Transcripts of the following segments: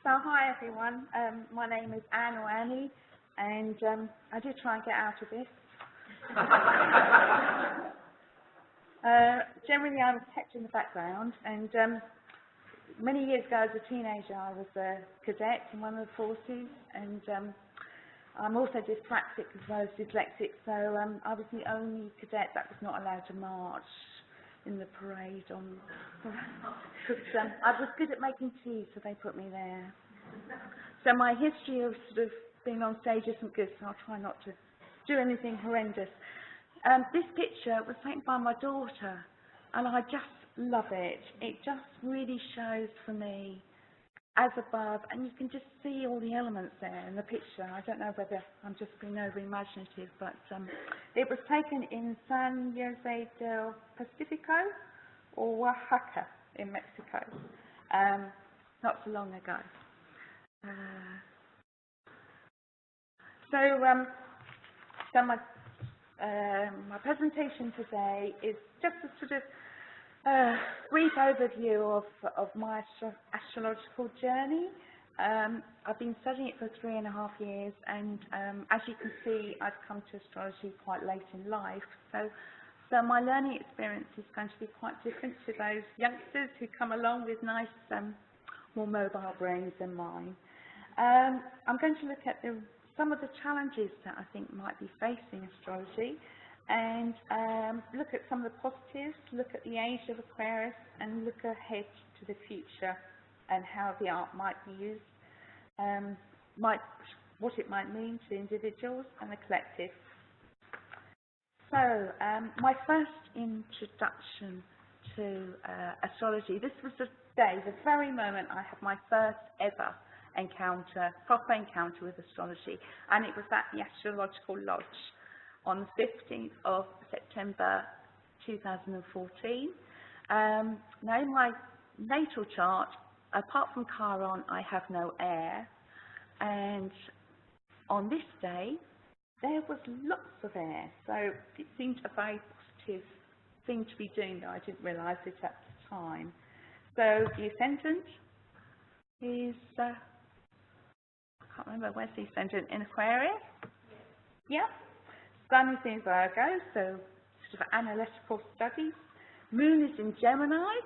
So hi everyone, my name is Anne or Annie, and I did try and get out of this. Generally I was kept in the background, and many years ago as a teenager I was a cadet in one of the forces, and I'm also dyspraxic as well as dyslexic, so I was the only cadet that was not allowed to march in the parade because I was good at making tea, so they put me there. So my history of sort of being on stage isn't good, so I'll try not to do anything horrendous. This picture was taken by my daughter, and I just love it. It just really shows for me as above, and you can just see all the elements there in the picture. I don't know whether I'm just being over imaginative, but it was taken in San Jose del Pacifico or Oaxaca in Mexico, not so long ago. So my presentation today is just a sort of brief overview of my astrological journey. I've been studying it for 3.5 years, and as you can see, I've come to astrology quite late in life. So my learning experience is going to be quite different to those youngsters who come along with nice, more mobile brains than mine. I'm going to look at some of the challenges that I think might be facing astrology, and look at some of the positives, look at the age of Aquarius, and look ahead to the future and how the art might be used, what it might mean to individuals and the collective. So my first introduction to astrology, this was the day, the very moment I had my first ever proper encounter with astrology, and it was at the Astrological Lodge on the 15th of September 2014. Now in my natal chart, apart from Chiron, I have no air, and on this day there was lots of air, so it seemed a very positive thing to be doing, though I didn't realise it at the time. So the ascendant is, I can't remember, where's the ascendant? In Aquarius? Yeah. Sun is in Virgo, so sort of analytical studies. Moon is in Gemini.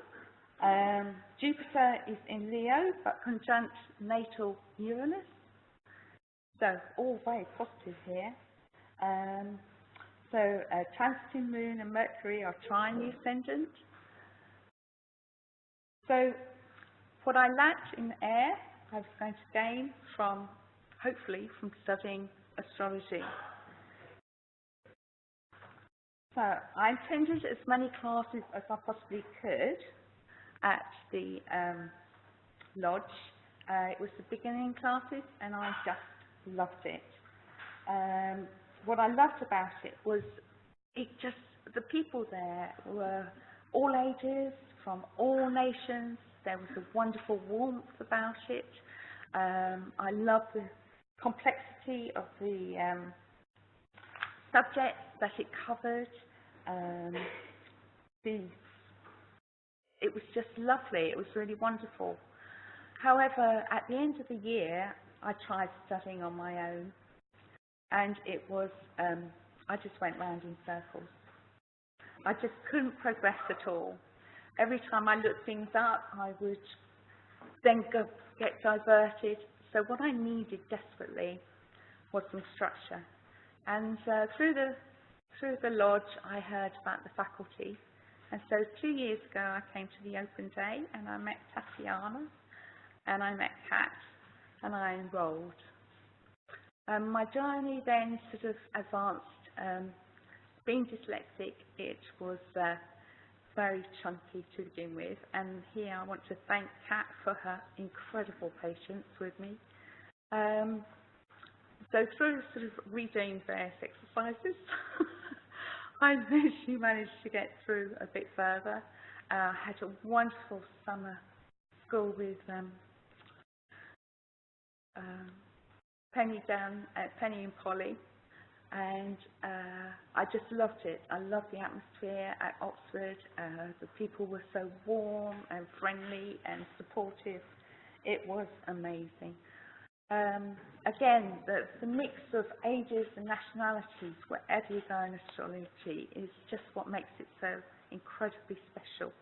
Jupiter is in Leo, but conjunct natal Uranus. So all very positive here. Transiting Moon and Mercury are trine the ascendant. So what I lacked in air, I was going to gain from, hopefully, from studying astrology. So I attended as many classes as I possibly could at the lodge. It was the beginning classes, and I just loved it. What I loved about it was the people there were all ages, from all nations. There was a wonderful warmth about it. I loved the complexity of the subjects that it covered. It was just lovely. It was really wonderful. However, at the end of the year, I tried studying on my own, and it was, I just went round in circles. I just couldn't progress at all. Every time I looked things up, I would then get diverted. So what I needed desperately was some structure. And through the lodge, I heard about the faculty. And so 2 years ago, I came to the open day, and I met Tatiana, and I met Kat, and I enrolled. My journey then sort of advanced. Being dyslexic, it was very chunky to begin with, and here I want to thank Kat for her incredible patience with me. So through sort of redoing various exercises, I eventually managed to get through a bit further. I had a wonderful summer school with Penny and Polly, and I just loved it. I loved the atmosphere at Oxford. The people were so warm and friendly and supportive. it was amazing. Again, the mix of ages and nationalities, wherever you go in astrology, is just what makes it so incredibly special.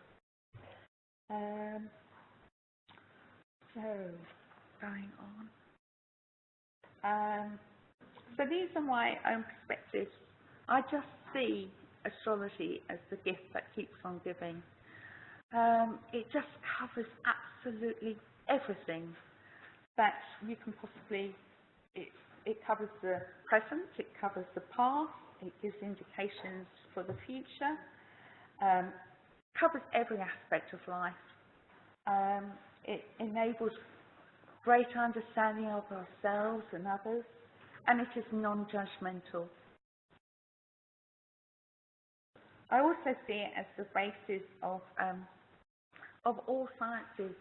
So, going on. So these are my own perspectives. I just see astrology as the gift that keeps on giving. It just covers absolutely everything that you can possibly, it covers the present, it covers the past, it gives indications for the future, covers every aspect of life. It enables greater understanding of ourselves and others, and it is non-judgmental. I also see it as the basis of all sciences.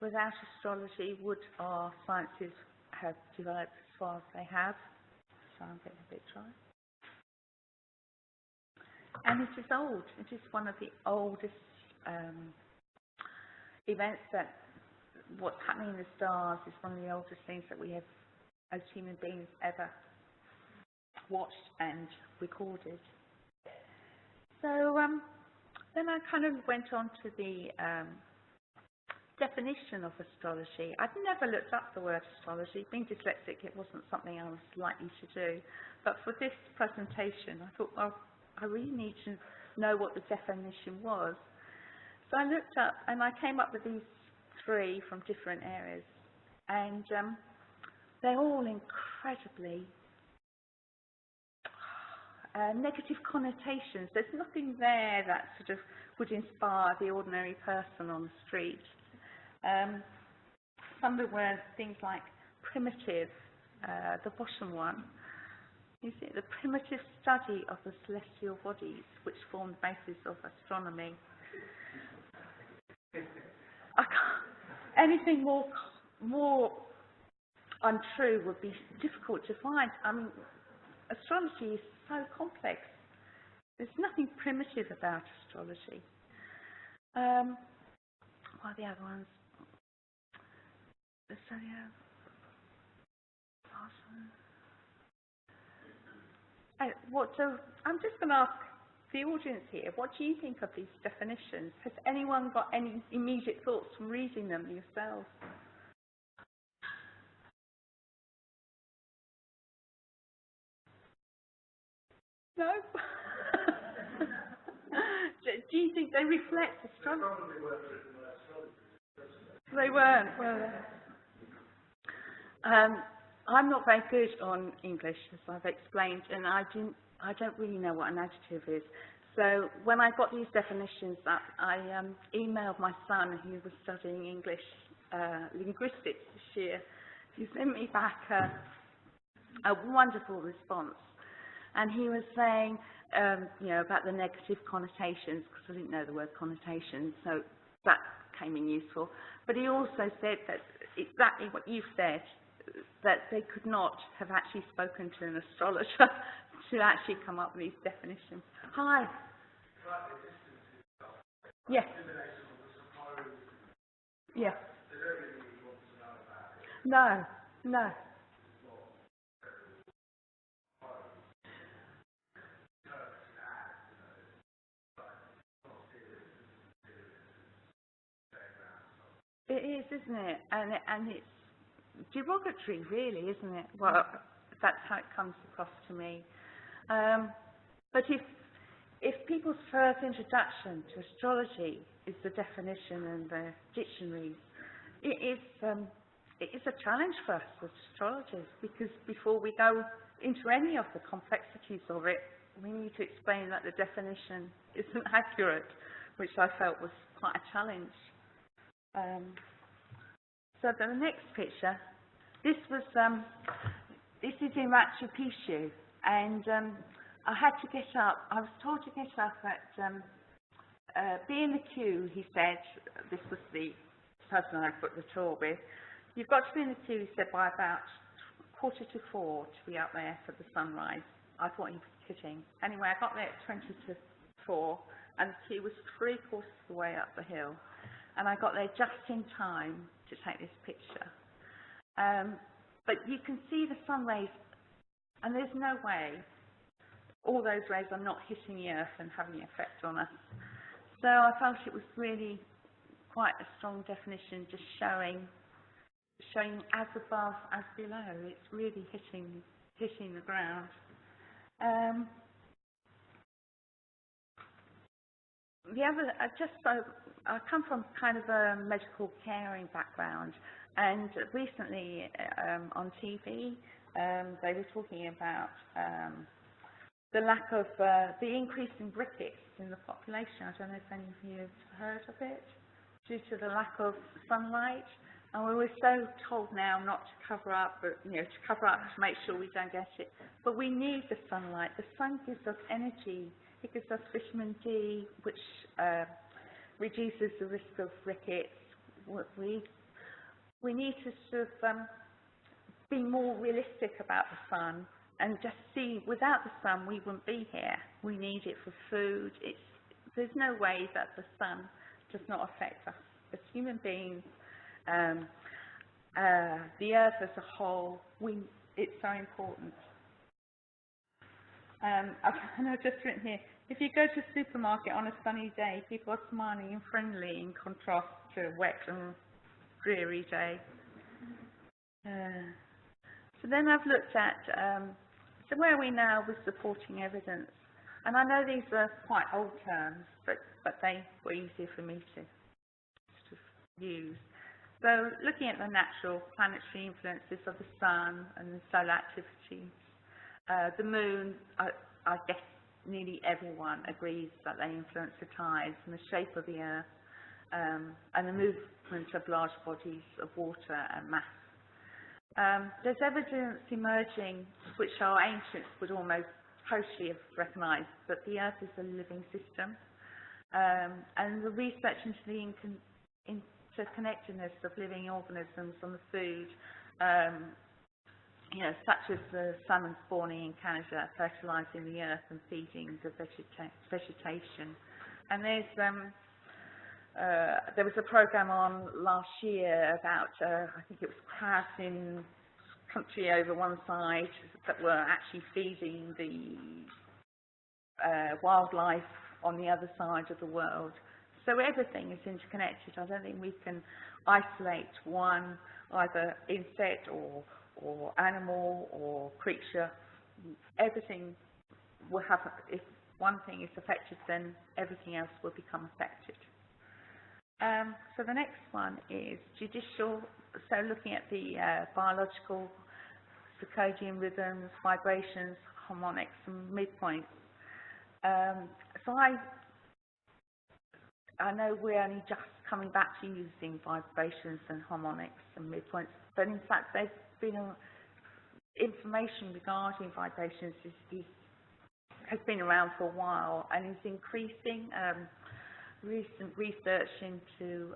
Without astrology, would our sciences have developed as far as they have? So I'm getting a bit dry. And it is old. It is one of the oldest events that what's happening in the stars is one of the oldest things that we have as human beings ever watched and recorded. So then I kind of went on to the definition of astrology. I'd never looked up the word astrology. Being dyslexic, it wasn't something I was likely to do. But for this presentation, I thought, well, I really need to know what the definition was. So I looked up and I came up with these three from different areas. And they're all incredibly negative connotations. There's nothing there that sort of would inspire the ordinary person on the street. Some of the words, things like primitive, the bottom one, you see, the primitive study of the celestial bodies which form the basis of astronomy. Anything more untrue would be difficult to find. I mean, astrology is so complex. There's nothing primitive about astrology. What are the other ones? I'm just going to ask the audience here, what do you think of these definitions? Has anyone got any immediate thoughts from reading them yourselves? No? Do you think they reflect astrology? They weren't, were they? I'm not very good on English, as I've explained, and I don't really know what an adjective is. So when I got these definitions, I emailed my son, who was studying English linguistics this year. He sent me back a wonderful response. And he was saying, you know, about the negative connotations, because I didn't know the word connotations, so that came in useful. But he also said that exactly what you've said, that they could not have actually spoken to an astrologer to actually come up with these definitions. Hi. Yes. Yeah. No, no. It is, isn't it? And it's derogatory, really, isn't it? Well, that's how it comes across to me. But if people's first introduction to astrology is the definition and the dictionaries, it is a challenge for us as astrologers, because before we go into any of the complexities of it, we need to explain that the definition isn't accurate, which I felt was quite a challenge. So the next picture, this is in Machu Picchu, and I had to get up. I was told to get up at be in the queue. He said, this was the person I put the tour with. You've got to be in the queue, he said, by about 3:45 to be up there for the sunrise. I thought he was kidding. Anyway, I got there at 4:20, and the queue was 3/4 of the way up the hill. and I got there just in time to take this picture. But you can see the sun rays, and there's no way all those rays are not hitting the Earth and having an effect on us. So I felt it was really quite a strong definition, just showing as above, as below. It's really hitting the ground. I come from kind of a medical caring background, and recently on TV they were talking about the lack of the increase in rickets in the population. I don't know if any of you have heard of it, due to the lack of sunlight. And we were so told now not to cover up, but to cover up to make sure we don't get it. But we need the sunlight. The sun gives us energy. It gives us vitamin D, which reduces the risk of rickets. We need to sort of be more realistic about the sun and just see, without the sun we wouldn't be here. We need it for food. There's no way that the sun does not affect us as human beings. The Earth as a whole, it's so important. And I've just written here, if you go to a supermarket on a sunny day, people are smiling and friendly in contrast to a wet and dreary day. So then I've looked at, so where are we now with supporting evidence? And I know these are quite old terms, but they were easier for me to use. So looking at the natural planetary influences of the sun and the solar activities, the moon, I guess nearly everyone agrees that they influence the tides and the shape of the Earth, and the movement of large bodies of water and mass. There's evidence emerging which our ancients would almost totally have recognised, that the Earth is a living system, and the research into the interconnectedness of living organisms on the food, such as the salmon spawning in Canada, fertilising the Earth and feeding the vegetation. And there was a programme on last year about, I think it was crabs in country over one side that were actually feeding the wildlife on the other side of the world. So everything is interconnected. I don't think we can isolate one, either insect or animal or creature. Everything will have, if one thing is affected, then everything else will become affected. So the next one is judicial, so looking at the biological circadian rhythms, vibrations, harmonics and midpoints. So I know we're only just coming back to using vibrations and harmonics and midpoints, but in fact there's been information regarding vibrations has been around for a while and is increasing. Recent research into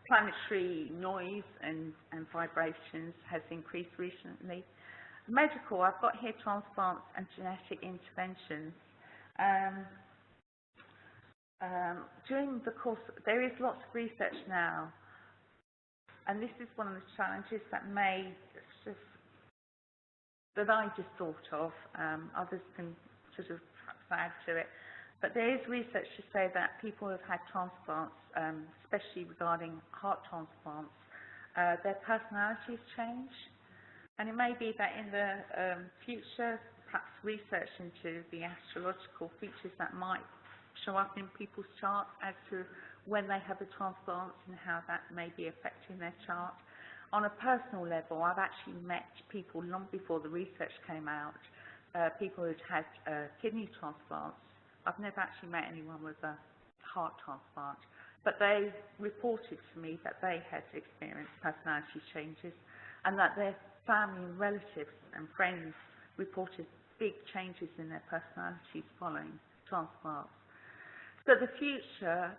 planetary noise and vibrations has increased recently. Medical, I've got here transplants and genetic interventions. During the course, there is lots of research now, and this is one of the challenges that that I just thought of. Others can sort of add to it, but there is research to say that people who have had transplants, especially regarding heart transplants, their personalities change, and it may be that in the future, perhaps research into the astrological features that might show up in people's charts as to when they have the transplants and how that may be affecting their chart. On a personal level, I've actually met people long before the research came out, people who'd had kidney transplants. I've never actually met anyone with a heart transplant, but they reported to me that they had experienced personality changes and that their family and relatives and friends reported big changes in their personalities following transplants. So the future,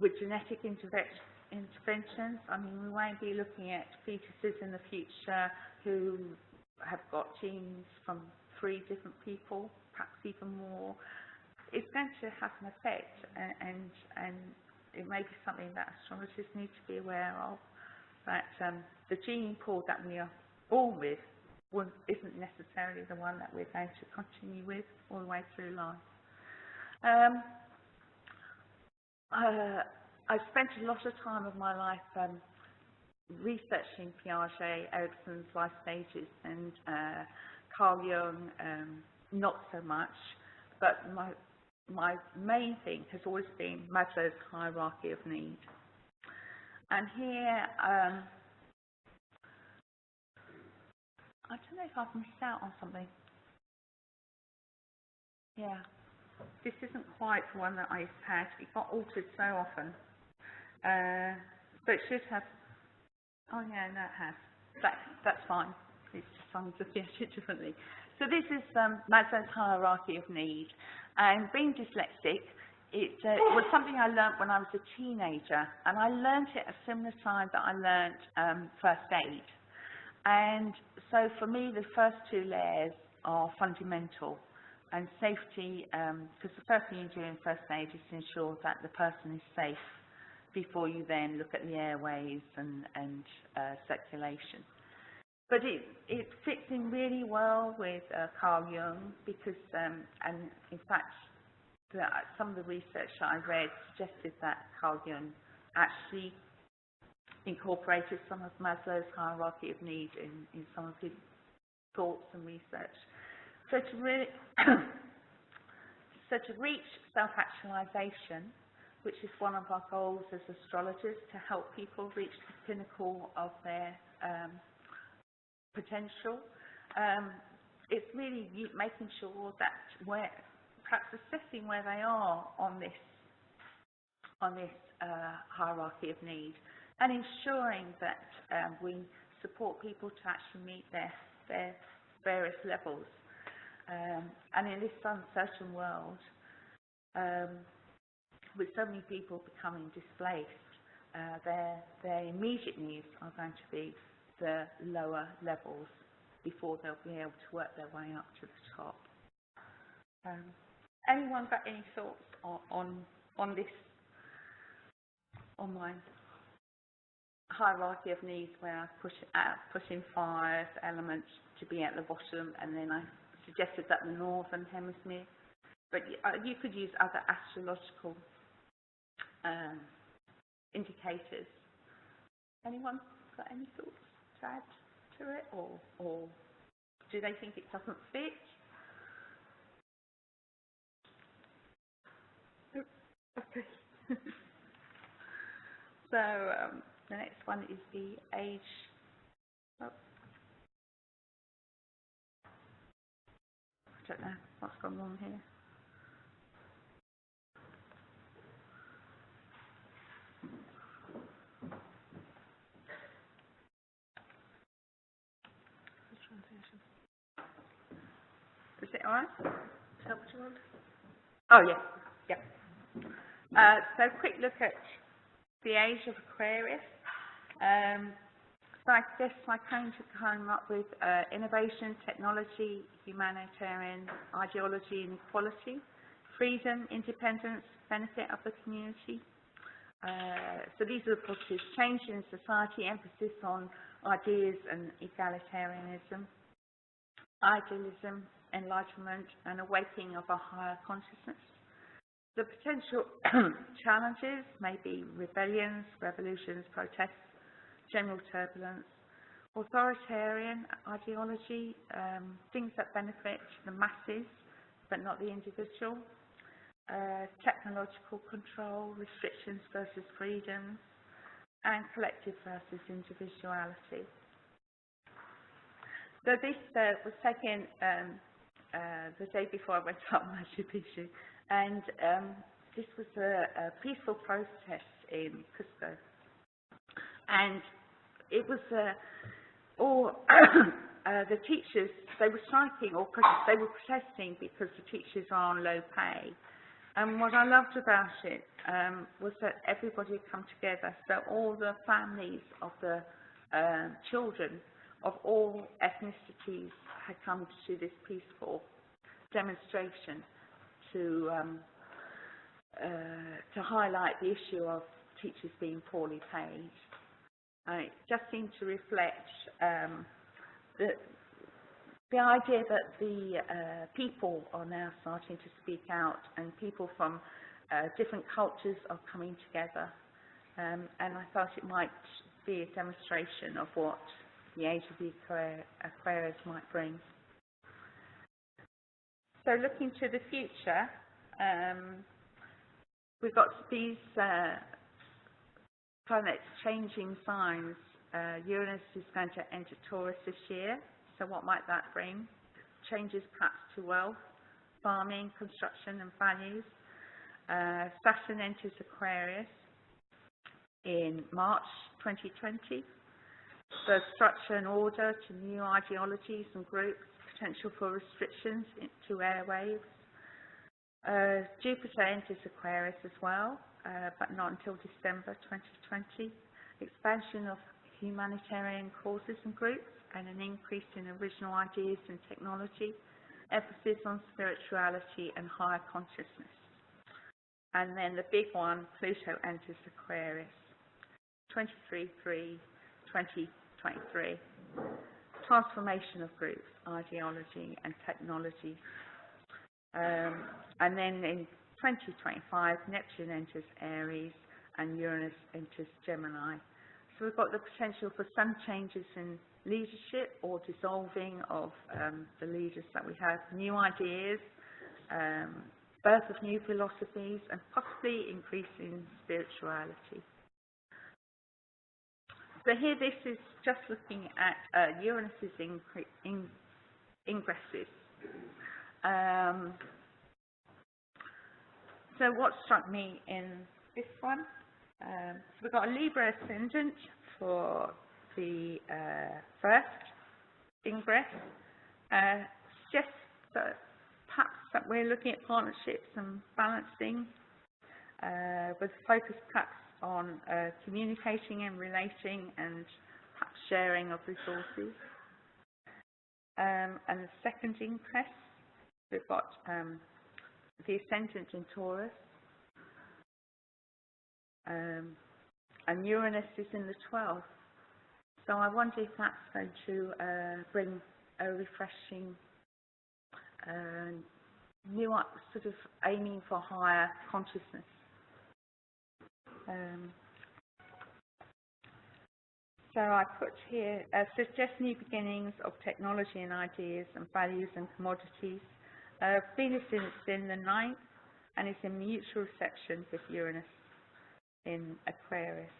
with genetic interventions, I mean, we won't be looking at fetuses in the future who have got genes from 3 different people, perhaps even more. it's going to have an effect, and it may be something that astrologers need to be aware of, that the gene pool that we are born with isn't necessarily the one that we're going to continue with all the way through life. I've spent a lot of time of my life researching Piaget, Erikson's life stages, and Carl Jung, not so much, but my main thing has always been Maslow's hierarchy of need. And here, I don't know if I've missed out on something. Yeah, this isn't quite the one that I've had. It got altered so often. So it should have, oh yeah, no, it has. That's fine. It's just I'm looking at it differently. So this is Maslow's hierarchy of need. And being dyslexic, it was something I learnt when I was a teenager. And I learnt it at a similar time that I learnt first aid. And so for me, the first two layers are fundamental. And safety, because the first thing you do in first aid is to ensure that the person is safe before you then look at the airways and circulation. But it fits in really well with Carl Jung because, and in fact, some of the research that I read suggested that Carl Jung actually incorporated some of Maslow's hierarchy of need in some of his thoughts and research. So to really, so to reach self-actualization, which is one of our goals as astrologers, to help people reach the pinnacle of their potential, it's really making sure that perhaps assessing where they are on this hierarchy of need, and ensuring that we support people to actually meet their various levels. And in this uncertain world, with so many people becoming displaced, their immediate needs are going to be the lower levels before they'll be able to work their way up to the top. Anyone got any thoughts on this, on my hierarchy of needs, where I put in 5 elements to be at the bottom, and then I suggested that the northern hemisphere, but you could use other astrological indicators. Anyone got any thoughts to add to it, or do they think it doesn't fit? Okay. So the next one is the age. Oh. I don't know what's gone wrong here. Is it all right? Is that what you want? Oh, yeah. So quick look at the age of Aquarius. So I guess I came to come up with innovation, technology, humanitarian, ideology and equality, freedom, independence, benefit of the community. So these are the positives: change in society, emphasis on ideas and egalitarianism, idealism, enlightenment, and awakening of a higher consciousness. The potential challenges may be rebellions, revolutions, protests, general turbulence, authoritarian ideology, things that benefit the masses but not the individual, technological control, restrictions versus freedoms, and collective versus individuality. So this was taken the day before I went up Machu Picchu, and this was a peaceful protest in Cusco. And it was all the teachers, they were striking, or they were protesting because the teachers are on low pay. And what I loved about it was that everybody had come together. So all the families of the children of all ethnicities had come to this peaceful demonstration to highlight the issue of teachers being poorly paid. It just seemed to reflect the idea that the people are now starting to speak out, and people from different cultures are coming together. And I thought it might be a demonstration of what the age of the Aquarius might bring. So looking to the future, we've got these planets changing signs. Uranus is going to enter Taurus this year, so what might that bring? Changes perhaps to wealth, farming, construction and values. Saturn enters Aquarius in March 2020. So structure and order to new ideologies and groups, potential for restrictions to airwaves. Jupiter enters Aquarius as well, but not until December 2020. Expansion of humanitarian causes and groups, and an increase in original ideas and technology. Emphasis on spirituality and higher consciousness. And then the big one, Pluto enters Aquarius, 23/3/2023. Transformation of groups, ideology and technology. And then in 2025, Neptune enters Aries and Uranus enters Gemini. So we've got the potential for some changes in leadership or dissolving of the leaders that we have, new ideas, birth of new philosophies, and possibly increase in spirituality. So here this is just looking at Uranus's ingresses. So what struck me in this one, so we've got a Libra ascendant for the first ingress. Suggests that perhaps that we're looking at partnerships and balancing, with focus perhaps on communicating and relating and perhaps sharing of resources. And the second ingress, we've got the ascendant in Taurus, and Uranus is in the 12th. So I wonder if that's going to bring a refreshing, new sort of aiming for higher consciousness. So I put here, suggest new beginnings of technology and ideas and values and commodities. Venus is in the 9th and is in mutual reception with Uranus in Aquarius.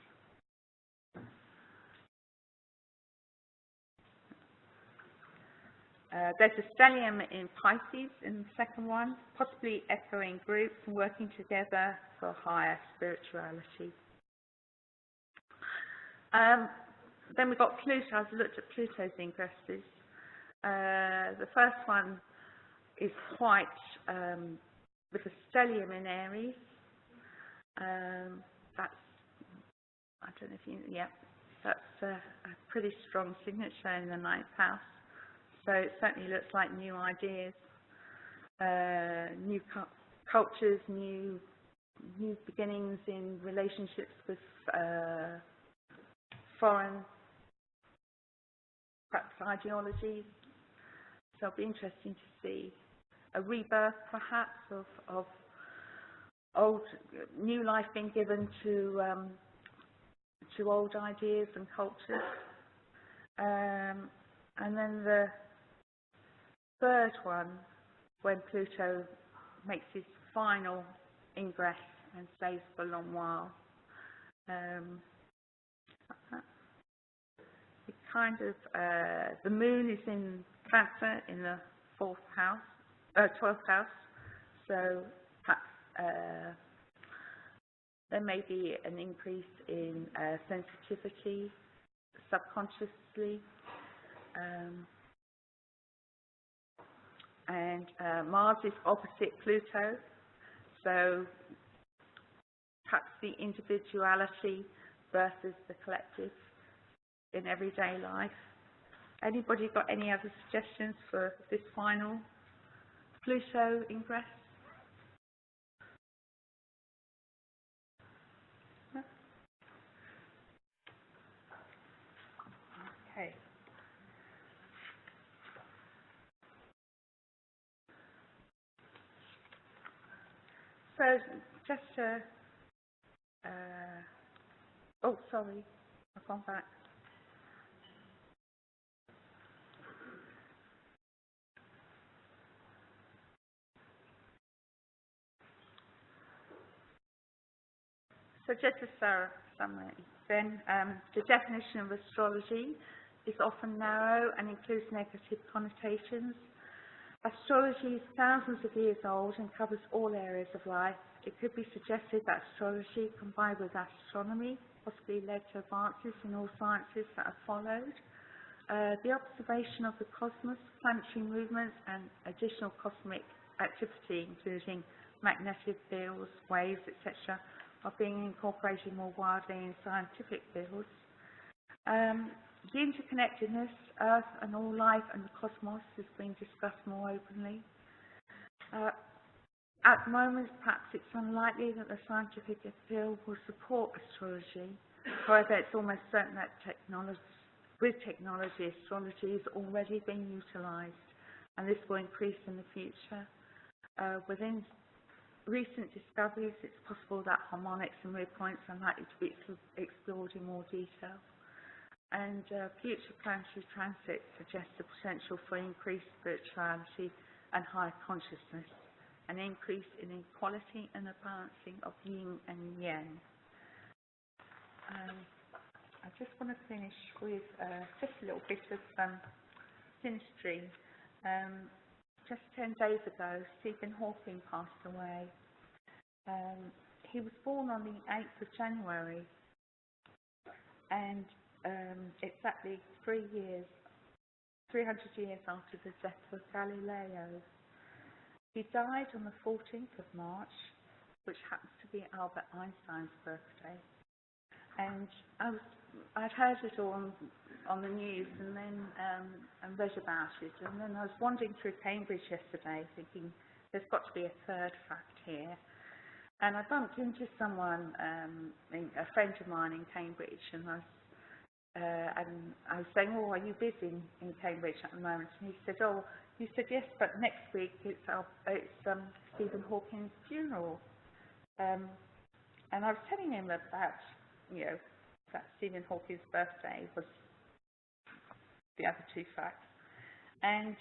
There's a stellium in Pisces in the second one, possibly echoing groups and working together for higher spirituality. Then we've got Pluto. I've looked at Pluto's ingresses. The first one is quite, with a stellium in Aries. That's, I don't know if you, yeah, that's a pretty strong signature in the 9th house. So it certainly looks like new ideas, new cultures, new beginnings in relationships with foreign, perhaps ideologies. So it'll be interesting to see a rebirth, perhaps, of old, new life being given to old ideas and cultures. And then the third one, when Pluto makes his final ingress and stays for a long while. It kind of, the moon is in Cancer in the 4th house, 12th house, so perhaps there may be an increase in sensitivity subconsciously. And Mars is opposite Pluto, so perhaps the individuality versus the collective in everyday life. Anybody got any other suggestions for this final Pluto ingress? So just to, oh, sorry, I've gone back. So just a summary, then the definition of astrology is often narrow and includes negative connotations. Astrology is thousands of years old and covers all areas of life. It could be suggested that astrology combined with astronomy possibly led to advances in all sciences that have followed. The observation of the cosmos, planetary movements and additional cosmic activity, including magnetic fields, waves, etc., are being incorporated more widely in scientific fields. The interconnectedness, Earth and all life and the cosmos is being discussed more openly. At the moment, perhaps it's unlikely that the scientific field will support astrology. However, it's almost certain that with technology, astrology is already being utilised, and this will increase in the future. Within recent discoveries, it's possible that harmonics and midpoints are likely to be explored in more detail. And future planetary transits suggest the potential for increased spirituality and higher consciousness, an increase in equality and a balancing of yin and yang. I just want to finish with just a little bit of synastry. Just 10 days ago, Stephen Hawking passed away. He was born on the 8th of January, and exactly 300 years after the death of Galileo. He died on the 14th of March, which happens to be Albert Einstein's birthday. And I'd heard it all on the news and then and read about it, and then I was wandering through Cambridge yesterday thinking there's got to be a third fact here. And I bumped into someone, a friend of mine in Cambridge, and I was saying, oh, are you busy in Cambridge at the moment? And he said, oh, you said yes, but next week it's Stephen Hawking's funeral. And I was telling him about, that Stephen Hawking's birthday was the other two facts. And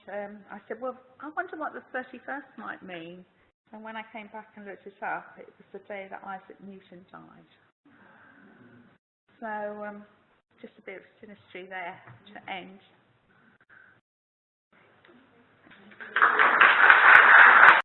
I said, well, I wonder what the 31st might mean. And when I came back and looked it up, it was the day that Isaac Newton died. So just a bit of synastry there to end.